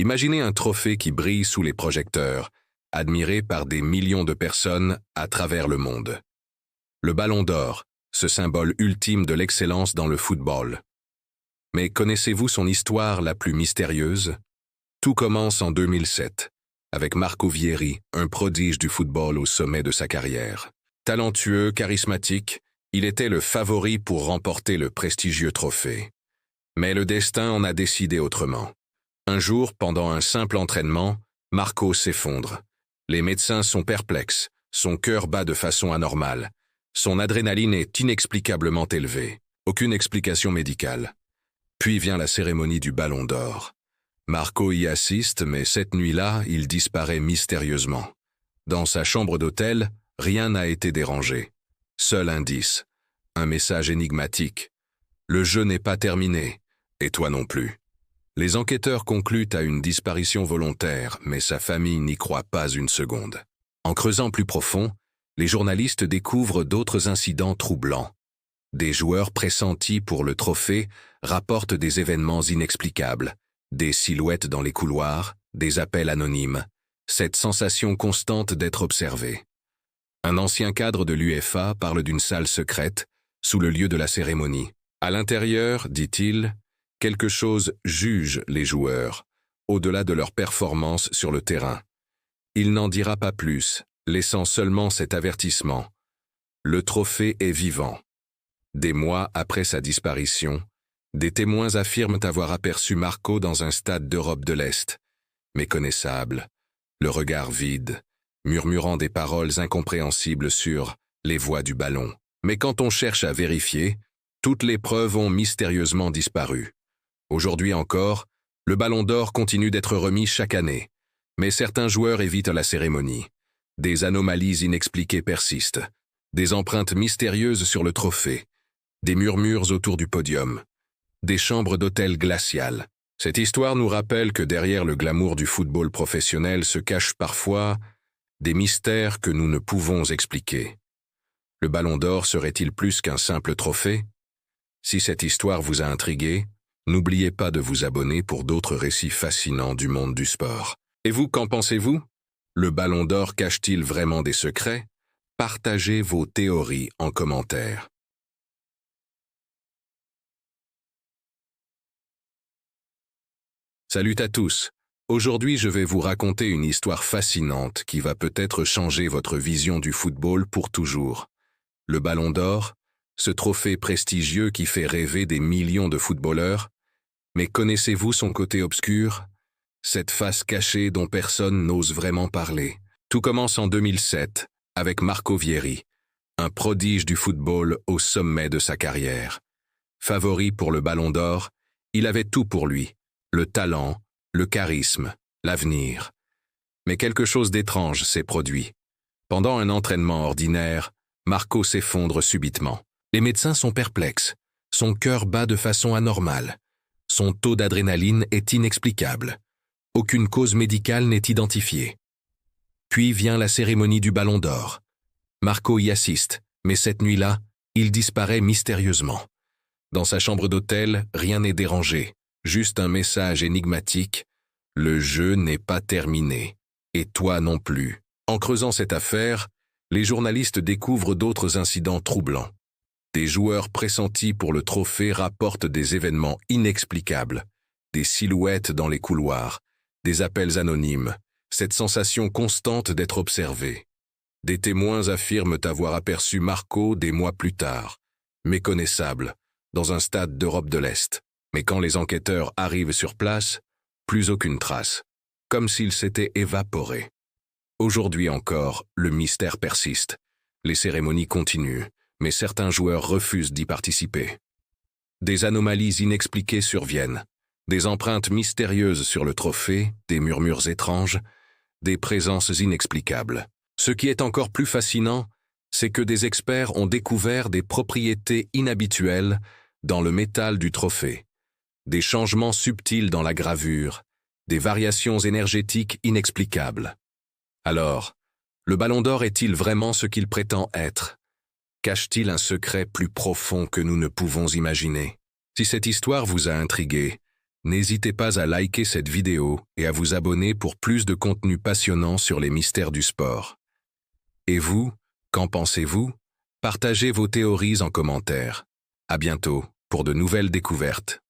Imaginez un trophée qui brille sous les projecteurs, admiré par des millions de personnes à travers le monde. Le Ballon d'Or, ce symbole ultime de l'excellence dans le football. Mais connaissez-vous son histoire la plus mystérieuse? Tout commence en 2007, avec Marco Vieri, un prodige du football au sommet de sa carrière. Talentueux, charismatique, il était le favori pour remporter le prestigieux trophée. Mais le destin en a décidé autrement. Un jour, pendant un simple entraînement, Marco s'effondre. Les médecins sont perplexes, son cœur bat de façon anormale. Son adrénaline est inexplicablement élevée. Aucune explication médicale. Puis vient la cérémonie du Ballon d'Or. Marco y assiste, mais cette nuit-là, il disparaît mystérieusement. Dans sa chambre d'hôtel, rien n'a été dérangé. Seul indice, un message énigmatique. Le jeu n'est pas terminé, et toi non plus. Les enquêteurs concluent à une disparition volontaire, mais sa famille n'y croit pas une seconde. En creusant plus profond, les journalistes découvrent d'autres incidents troublants. Des joueurs pressentis pour le trophée rapportent des événements inexplicables, des silhouettes dans les couloirs, des appels anonymes, cette sensation constante d'être observé. Un ancien cadre de l'UEFA parle d'une salle secrète, sous le lieu de la cérémonie. À l'intérieur, dit-il, quelque chose juge les joueurs, au-delà de leur performance sur le terrain. Il n'en dira pas plus, laissant seulement cet avertissement. Le trophée est vivant. Des mois après sa disparition, des témoins affirment avoir aperçu Marco dans un stade d'Europe de l'Est, méconnaissable, le regard vide, murmurant des paroles incompréhensibles sur les voies du ballon. Mais quand on cherche à vérifier, toutes les preuves ont mystérieusement disparu. Aujourd'hui encore, le Ballon d'Or continue d'être remis chaque année, mais certains joueurs évitent la cérémonie. Des anomalies inexpliquées persistent, des empreintes mystérieuses sur le trophée, des murmures autour du podium, des chambres d'hôtel glaciales. Cette histoire nous rappelle que derrière le glamour du football professionnel se cachent parfois des mystères que nous ne pouvons expliquer. Le Ballon d'Or serait-il plus qu'un simple trophée? Si cette histoire vous a intrigué, n'oubliez pas de vous abonner pour d'autres récits fascinants du monde du sport. Et vous, qu'en pensez-vous? Le Ballon d'Or cache-t-il vraiment des secrets? Partagez vos théories en commentaire. Salut à tous. Aujourd'hui, je vais vous raconter une histoire fascinante qui va peut-être changer votre vision du football pour toujours. Le Ballon d'Or, ce trophée prestigieux qui fait rêver des millions de footballeurs, mais connaissez-vous son côté obscur? Cette face cachée dont personne n'ose vraiment parler. Tout commence en 2007, avec Marco Vieri, un prodige du football au sommet de sa carrière. Favori pour le Ballon d'Or, il avait tout pour lui. Le talent, le charisme, l'avenir. Mais quelque chose d'étrange s'est produit. Pendant un entraînement ordinaire, Marco s'effondre subitement. Les médecins sont perplexes. Son cœur bat de façon anormale. Son taux d'adrénaline est inexplicable. Aucune cause médicale n'est identifiée. Puis vient la cérémonie du Ballon d'Or. Marco y assiste, mais cette nuit-là, il disparaît mystérieusement. Dans sa chambre d'hôtel, rien n'est dérangé. Juste un message énigmatique, le jeu n'est pas terminé, et toi non plus. En creusant cette affaire, les journalistes découvrent d'autres incidents troublants. Des joueurs pressentis pour le trophée rapportent des événements inexplicables, des silhouettes dans les couloirs, des appels anonymes, cette sensation constante d'être observé. Des témoins affirment avoir aperçu Marco des mois plus tard, méconnaissable, dans un stade d'Europe de l'Est. Mais quand les enquêteurs arrivent sur place, plus aucune trace, comme s'il s'était évaporé. Aujourd'hui encore, le mystère persiste. Les cérémonies continuent, mais certains joueurs refusent d'y participer. Des anomalies inexpliquées surviennent, des empreintes mystérieuses sur le trophée, des murmures étranges, des présences inexplicables. Ce qui est encore plus fascinant, c'est que des experts ont découvert des propriétés inhabituelles dans le métal du trophée. Des changements subtils dans la gravure, des variations énergétiques inexplicables. Alors, le Ballon d'Or est-il vraiment ce qu'il prétend être? Cache-t-il un secret plus profond que nous ne pouvons imaginer? Si cette histoire vous a intrigué, N'hésitez pas à liker cette vidéo et à vous abonner pour plus de contenu passionnant sur les mystères du sport. Et vous, qu'en pensez-vous? Partagez vos théories en commentaire. À bientôt pour de nouvelles découvertes.